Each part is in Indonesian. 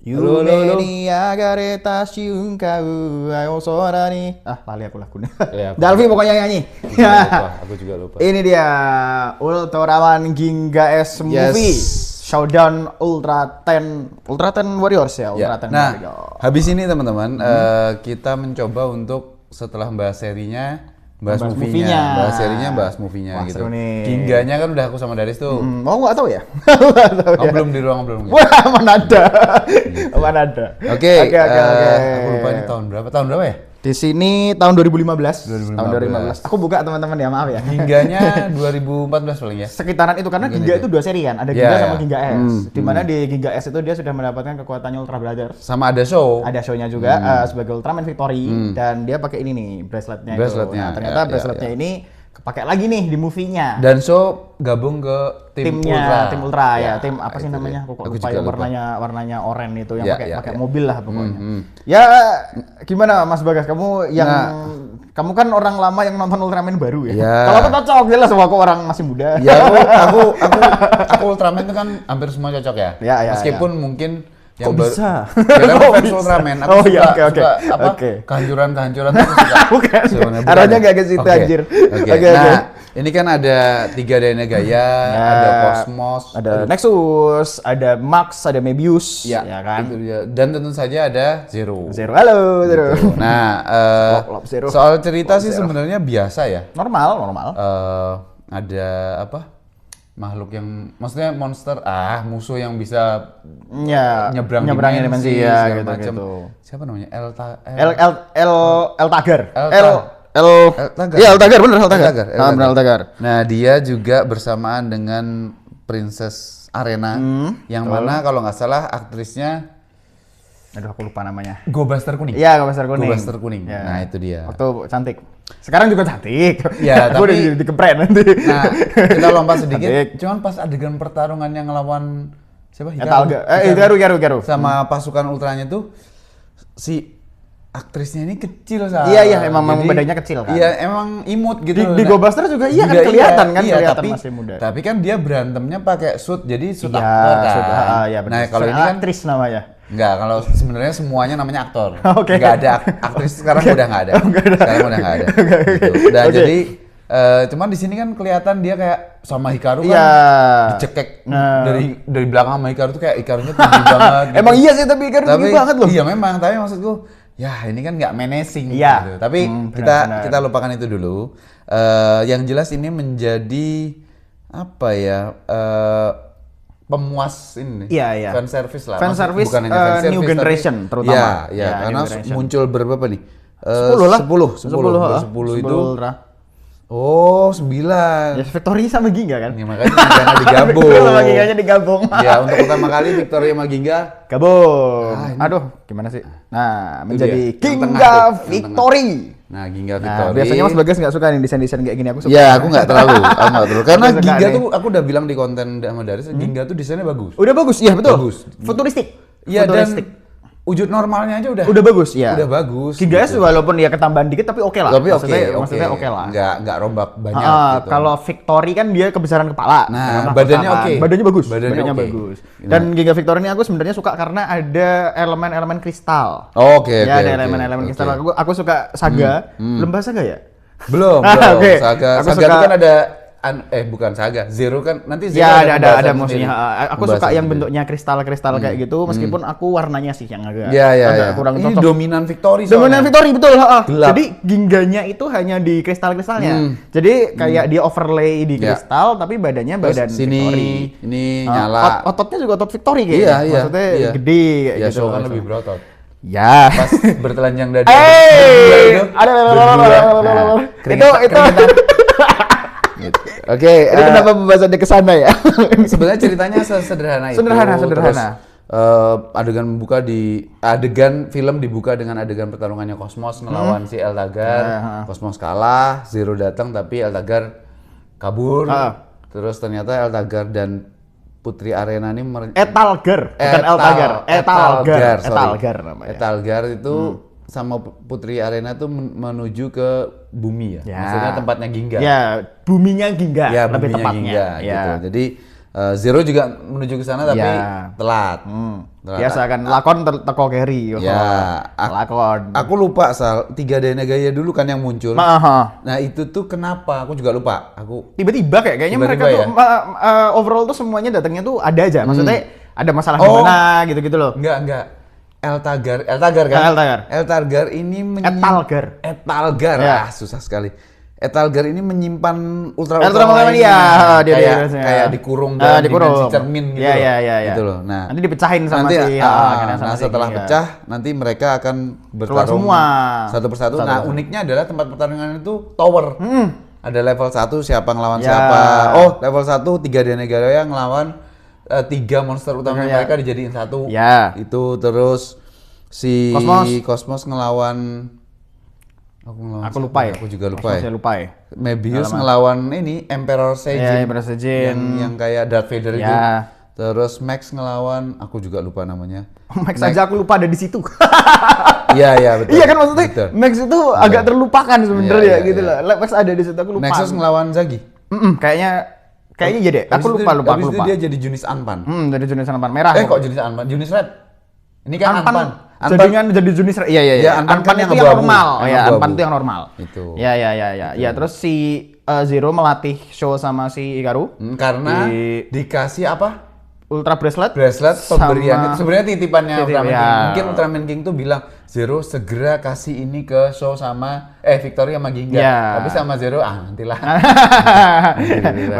Halo, halo, halo. Agareta shiunkau ayo sora nih. Lali aku lagunya. Iya, aku Dalvi juga. pokoknya nyanyi. Aku juga lupa. Ini dia Ultraman Ginga S movie. Showdown Ultra 10 Warriors ya, Ya. Ultra 10 Nah, Warriors. habis ini teman-teman, kita mencoba untuk setelah bahas serinya, bahas Bahas movie-nya, movie-nya. bahas serinya, bahas movie-nya Wah, gitu. seru nih. Gingganya kan udah aku sama Daris tuh. Mau nggak tahu ya? Nggak tahu Oh, ya. belum di ruang belum. Wah, mana ada. Mana ada. Oke, Oke. aku lupa ini tahun berapa? Tahun berapa ya? Di sini tahun 2015. 2015. Tahun 2015. Aku buka teman-teman ya, maaf ya. Gingganya 2014 paling ya. Sekitaran itu karena Ginga itu dua seri kan, ada Ya, Ginga sama ya. Ginga S. Di mana di Ginga S itu dia sudah mendapatkan kekuatannya Ultra Brothers. Sama ada show. Ada show-nya juga sebagai Ultraman Victory dan dia pakai ini nih braceletnya itu. Braceletnya, Nah, ternyata ya, braceletnya ini kepake lagi nih di movie-nya. Dan show gabung ke tim Ultra. Tim Ultra ya, tim apa sih itu namanya? dia. Aku Aku lupa juga yang lupa. warnanya oranye itu yang Ya, pakai ya. mobil lah pokoknya. Ya gimana Mas Bagas, kamu yang kamu kan orang lama yang nonton Ultraman baru ya. Ya. Kalau aku cocok jelas sama aku orang masih muda. Ya aku Ultraman itu kan hampir semua cocok ya. Ya, Meskipun mungkin yang Kok bisa? Ya kan Kok fans bisa? Ultraman. Aku Oh, suka, iya, oke. suka apa? Oke. Kehancuran-kehancuran tuh aku suka. Bukan. Sebenarnya bukan Arahnya ya? nggak ke situ, Oke. anjir. Oke. Oke, Nah, oke. ini kan ada 3 Dana Gaya, ada Cosmos, ada Nexus, ada Max, ada Mebius, ya, kan? itu dia. Dan tentu saja ada Zero. Zero, halo Zero. Nah, Lop Zero. soal cerita sih sebenarnya biasa ya. Normal. Ada apa? Makhluk yang maksudnya monster musuh yang bisa Ya, nyebrang dimensi ya segala gitu macam. gitu. Siapa namanya? L Tagar. Tagar. Iya, L Tagar bener L Tagar. Tagar, Bener L Tagar. Nah, dia juga bersamaan dengan Princess Arena yang mana kalau nggak salah aktrisnya Aduh, aku lupa namanya. Go Buster kuning. Iya, Go Buster kuning. Go Buster kuning. Ya. Nah, itu dia. Waktu cantik. Sekarang juga cantik. Ya, Aku tapi- udah dikepret nanti. Nah, kita lompat sedikit. Cantik. Cuman pas adegan pertarungan yang ngelawan siapa? Garu. Sama pasukan ultranya tuh si aktrisnya ini kecil Iya, emang badannya kecil kan. Iya, emang imut gitu. Di Go Buster juga iya kan Juga kelihatan kan, iya, kelihatan tapi, masih muda. Tapi kan dia berantemnya pakai suit, jadi suit Iya, aktor kan. iya betul. Nah, kalau ini kan aktris namanya. enggak, kalau sebenarnya semuanya namanya aktor. Oke. Enggak ada aktris sekarang udah enggak ada. Sekarang udah enggak ada. Gitu. Nah, Oke. jadi cuman di sini kan kelihatan dia kayak sama Hikaru kan Iya. dicekek dari belakang sama Hikaru tuh kayak Hikarunya tinggi banget. Gitu. Emang iya sih, tapi Ikaru tinggi banget loh. Iya memang, tapi maksudku ya ini kan nggak menacing Iya. gitu. Tapi benar. kita lupakan itu dulu. Yang jelas ini menjadi apa ya? Pemuas ini. Iya. Fan service lah. Fan service, bukan hanya fan service, new tapi- generation terutama. Iya, Ya, karena new generation. muncul berapa nih? 10 lah. 10 itu. Ultra. Oh, 9. Ya, Victory sama Ginga kan? Ya, makanya Gingga digabung. Victory sama Ginganya digabung. Ya, untuk pertama kali Victoria sama Gingga. Gabung. Aduh, gimana sih? Nah, menjadi dia, yang tengah Ginga tuh, yang Victory. Nah, Gingga Nah, Victory. biasanya Mas Bagas nggak suka nih desain-desain kayak gini, aku suka. Iya, aku nggak terlalu. Karena Aku suka Gingga nih. tuh aku udah bilang di konten sama Daris, Gingga tuh desainnya bagus. Udah bagus, iya betul. Bagus. Futuristik. Iya, Futuristik. dan wujud normalnya aja udah. Udah bagus, ya. Udah bagus. Ginga S gitu. walaupun ya ketambahan dikit tapi oke lah. Tapi oke, Maksudnya oke lah. Nggak rombak banyak gitu. Kalau Victory kan dia kebesaran kepala. Nah, Karena badannya kesamaan. oke. Badannya bagus. Badannya oke. bagus. Dan Ginga Victory ini aku sebenarnya suka karena ada elemen-elemen kristal. Oh, oke, Ya, oke, ada oke, elemen-elemen oke. kristal. Aku suka Saga. Belum bahas Saga ya? Belum. Oke. Saga Aku itu suka- kan ada bukan Saga. Zero kan nanti Zero Ya, ada pembahasan musuhnya. sendiri. Aku suka Pembahasan yang sendiri. bentuknya kristal-kristal kayak gitu, meskipun aku warnanya sih yang agak Ya. kurang Ini cocok. dominan Victory Dominan soalnya. Victory betul. Gelap. Jadi gingganya itu hanya di kristal-kristalnya. Jadi kayak dia overlay di Ya. kristal, tapi badannya Terus badan sini Victory. ini nyala. Ototnya juga otot Victory kayaknya. Iya. Maksudnya iya. gede kayak Ya, gitu. show kan lebih berotot. Ya. Pas bertelanjang dada. Hey, berdua itu Gitu. Oke, ini kenapa pembahasannya ke sana ya? sebenarnya ceritanya sesederhana itu. Sederhana. Terus, adegan film dibuka dengan adegan pertarungannya Cosmos melawan si Eltagar. Cosmos kalah, Zero datang tapi Eltagar kabur. Terus ternyata Eltagar dan Putri Arena ini Etalgar, bukan Eltagar. Etalgar namanya. Etalgar itu sama Putri Arena tuh menuju ke bumi ya. Ya. Maksudnya tempatnya Ginga. Ya, buminya Ginga Ya, lebih buminya tepatnya. Ginga, Ya. gitu. Jadi Zero juga menuju ke sana tapi telat. Telat. Biasa kan lakon teko carry. Lakon. Aku lupa 3 Dana Gaya dulu kan yang muncul. Nah, itu tuh kenapa? Aku juga lupa. Aku tiba-tiba kayaknya mereka tuh overall tuh semuanya datangnya tuh ada aja. Maksudnya ada masalah di mana gitu-gitu loh. Enggak. Eltagar kan? Eltagar ini Etalgar. Susah sekali. Etalgar ini menyimpan Ultraman dia kayak dikurung dalam dimensi cermin gitu gitu loh. Nah, nanti dipecahin sama setelah pecah nanti mereka akan bertarung satu persatu. Nah, uniknya adalah tempat pertarungan itu tower. Ada level 1 siapa ngelawan siapa. Level 1 3 Dana Gaya ngelawan 3 monster utama mereka dijadiin satu. Itu terus si Cosmos ngelawan aku lupa ya. Aku juga lupa ya. Mebius ngelawan ini Emperor Seijin. Yang kayak Darth Vader itu. Terus Max ngelawan, aku juga lupa namanya. Max aja aku lupa ada di situ. Iya betul. Iya kan maksudnya betul. Max itu agak terlupakan sebenarnya gitu loh. Max ada di situ aku lupa. Nexus ngelawan Zagi. Kayaknya iya deh. Aku lupa. Habis itu dia jadi Junis Anpan. Jadi Junis Anpan merah. Kok Junis Anpan? Junis Red. Ini kan Anpan. Jadi Junis Red. Iya. Anpan itu yang normal. Anpan itu yang normal. Itu. Iya. Terus si Zero melatih Show sama si Ikaru. Karena dikasih apa? Ultra Bracelet pemberian itu sebenarnya titipannya Ultraman King. Mungkin Ultraman King tuh bilang Zero segera kasih ini ke Show sama Victory sama Ginga. Tapi sama Zero nantilah.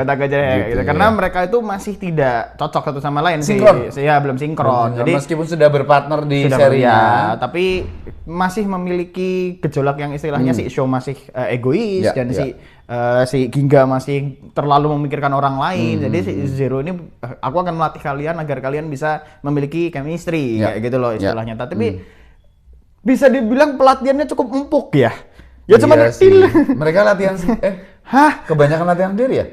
Kata aja gitu. Karena mereka itu masih tidak cocok satu sama lain sinkron. Belum sinkron. Jadi meskipun sudah berpartner di serinya, tapi masih memiliki gejolak yang istilahnya si Show masih egois dan si Ginga masih terlalu memikirkan orang lain. Jadi si Zero ini aku akan melatih kalian agar kalian bisa memiliki chemistry kayak gitu loh istilahnya. Tapi bisa dibilang pelatihannya cukup empuk ya. Ya cuma mereka latihan kebanyakan latihan sendiri ya?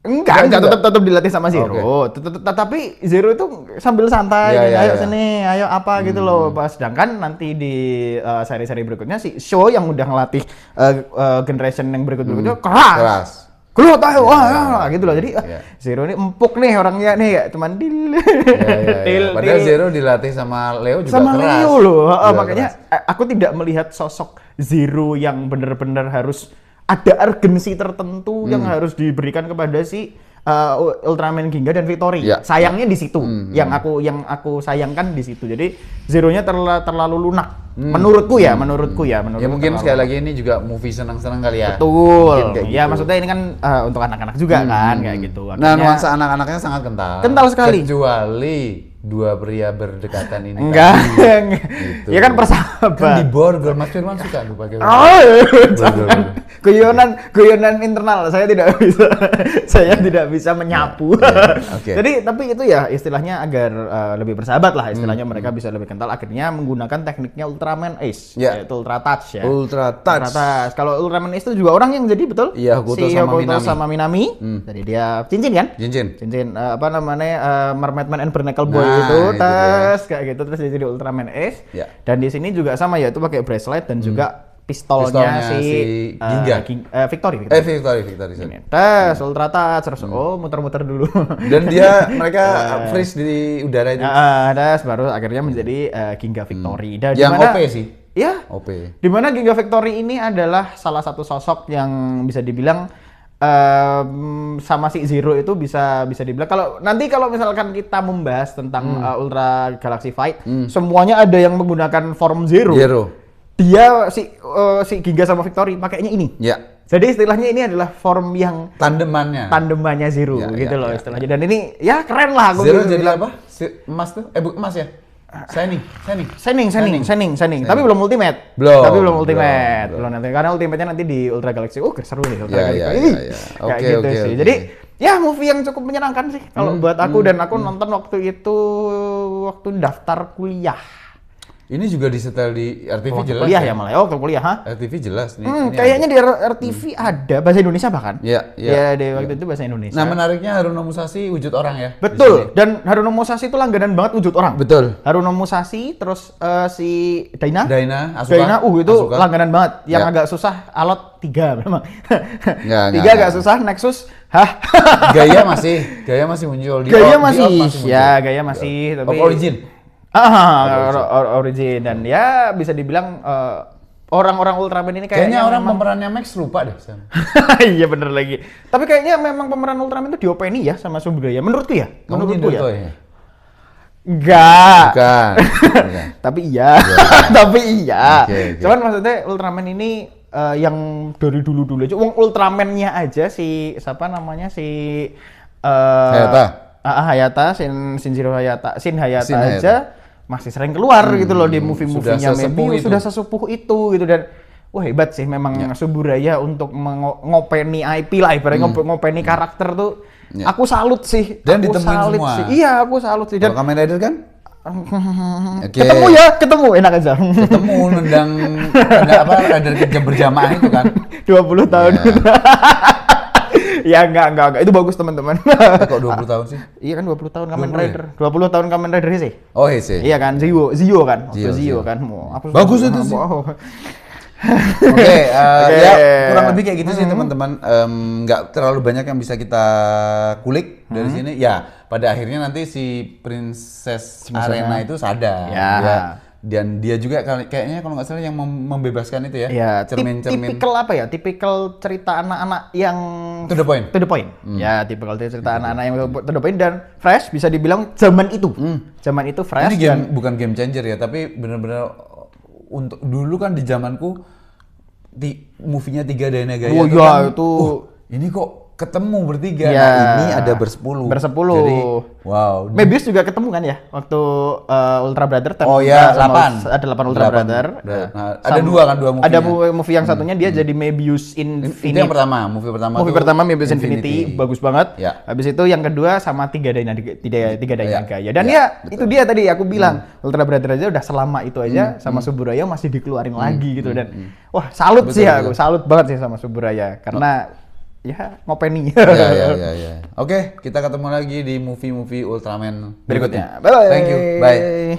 Enggak tetap dilatih sama Zero. Tapi Zero itu sambil santai ayo sini, ayo apa gitu loh. Sedangkan nanti di seri-seri berikutnya si Show yang udah ngelatih generation yang berikutnya keras. Keluar tahu gitu loh. Jadi Zero ini empuk nih orangnya nih ya, cuman padahal Zero dilatih sama Leo juga sama keras. Leo loh. Makanya aku tidak melihat sosok Zero yang benar-benar harus ada urgensi tertentu yang harus diberikan kepada si Ultraman Ginga dan Victory. Sayangnya di situ. Yang aku sayangkan di situ. Jadi Zero-nya terlalu lunak. Menurutku ya. Ya mungkin sekali lagi ini juga movie senang-senang kali ya. Betul. Ya gitu. Maksudnya ini kan untuk anak-anak juga kan kayak gitu. Nah, nuansa anak-anaknya sangat kental. Kental sekali. Kecuali dua pria berdekatan ini. Enggak. Gitu. Ya kan persahabat. Kan di borgol Mas Firman suka tuh pakai. Guyonan internal saya tidak bisa menyapu. Jadi tapi itu ya istilahnya agar lebih bersahabat lah istilahnya mereka bisa lebih kental akhirnya menggunakan tekniknya Ultraman Ace yaitu Ultra Touch ya. Ultra Touch. Kalau Ultraman Ace itu juga orang yang jadi betul Hokuto sama Minami. Jadi dia cincin kan? Cincin apa namanya Mermaid Man and Barnacle Boy itu kayak gitu terus dia jadi Ultraman Ace. Dan di sini juga sama yaitu pakai bracelet dan juga pistolnya si Ginga. Victory. Tes Ultra Touch terus muter-muter dulu. Dan mereka freeze di udara itu. Baru akhirnya menjadi Ginga Victory. Dan yang OP sih. Ya. OP. Di mana Ginga Victory ini adalah salah satu sosok yang bisa dibilang sama si Zero itu bisa dibilang kalau misalkan kita membahas tentang Ultra Galaxy Fight, semuanya ada yang menggunakan form Zero. Dia si Ginga sama Victory pakainya ini. Jadi istilahnya ini adalah form yang tandemannya Zero gitu loh istilahnya. Dan ini ya keren lah aku Zero jadi apa? Emas tuh? Emas ya? Shining. Tapi belum ultimate. Belum nanti karena ultimate-nya nanti di Ultra Galaxy. Seru nih Ultra Galaxy. Kayak gitu sih. Jadi ya movie yang cukup menyenangkan sih kalau buat aku dan aku nonton waktu itu waktu daftar kuliah. Ini juga disetel di RTV Waktu jelas. kuliah ya malah. Oh, waktu kuliah, ha? RTV jelas nih. Ini Kayaknya di RTV ada bahasa Indonesia bahkan. Iya, Ya, di waktu itu bahasa Indonesia. Nah, menariknya Haruna Musashi wujud orang ya. Betul. Dan Haruna Musashi itu langganan banget wujud orang. Betul. Haruna Musashi, terus si Daina. Asuka. Daina, itu Asuka. langganan banget. Yang Ya. agak susah alot 3 memang. Nggak, 3 agak susah, Nexus, hah? Gaya masih muncul. Gaya Out masih, muncul. ya Gaya masih. Tapi Of Origin. Origin. Dan ya bisa dibilang orang-orang Ultraman ini Kayaknya orang memang... pemerannya Max lupa deh. Sam. Iya bener lagi. Tapi kayaknya memang pemeran Ultraman itu diopeni ya sama Subraya. Menurutku ya. Menurutku ya. Enggak. Bukan. Tapi iya. Tapi iya. Okay. Cuman maksudnya Ultraman ini yang dari dulu-dulu aja. Ultraman-nya aja si siapa namanya si Hayata, Shinjiro Hayata, Shin Hayata aja masih sering keluar gitu loh di movie-movie-nya Mebius, sudah sesepuh itu gitu. Dan wah hebat sih memang Suburaya untuk ngopeni IP lah, ibaratnya ngopeni karakter tuh. Aku salut sih. Dan aku ditemuin salut semua. sih. Iya, aku salut sih. Dan Kamen Rider kan? Okay. Ketemu enak aja. Ketemu nendang Rider kejam berjamaah itu kan. 20 tahun. Ya enggak. Itu bagus teman-teman. Kok 20 tahun sih? Iya kan 20 tahun Kamen Rider. 20 tahun Kamen Rider sih. Oh sih. Iya kan, Zio kan. Zio kan. Bagus itu sih. Oke, ya kurang lebih kayak gitu sih teman-teman. Nggak terlalu banyak yang bisa kita kulik dari sini. Ya, pada akhirnya nanti si Princess Arena itu sadar. Ya. Dan dia juga kayaknya kalau nggak salah yang membebaskan itu ya. Ya, cermin-cermin. tipikal apa ya? Tipikal cerita anak-anak yang to the point. To the point. Ya, tipikal cerita anak-anak yang to the point dan fresh bisa dibilang zaman itu. Zaman itu fresh. Ini bukan game changer ya, tapi benar-benar untuk dulu kan di zamanku movie-nya 3 Daina Gaya itu kan, itu ini kok ketemu bertiga. Ya, nah ini ada bersepuluh. Jadi wow. Mebius juga ketemu kan ya waktu Ultra Brother. Oh ya 8. Ada 8 Ultra Brother. Nah, ada dua movie. Ada movie yang satunya dia jadi Mebius Infinity. Itu yang pertama, movie pertama Mebius Infinity bagus banget. Ya. Habis itu yang kedua sama 3 Daina Gaya. Dan itu dia tadi aku bilang Ultra Brother aja udah selama itu aja sama Suburaya masih dikeluarin lagi gitu dan wah salut sih aku, salut banget sih sama Suburaya karena ya ngopeni. Ya. Oke, kita ketemu lagi di movie-movie Ultraman berikutnya. Bye bye. Thank you. Bye.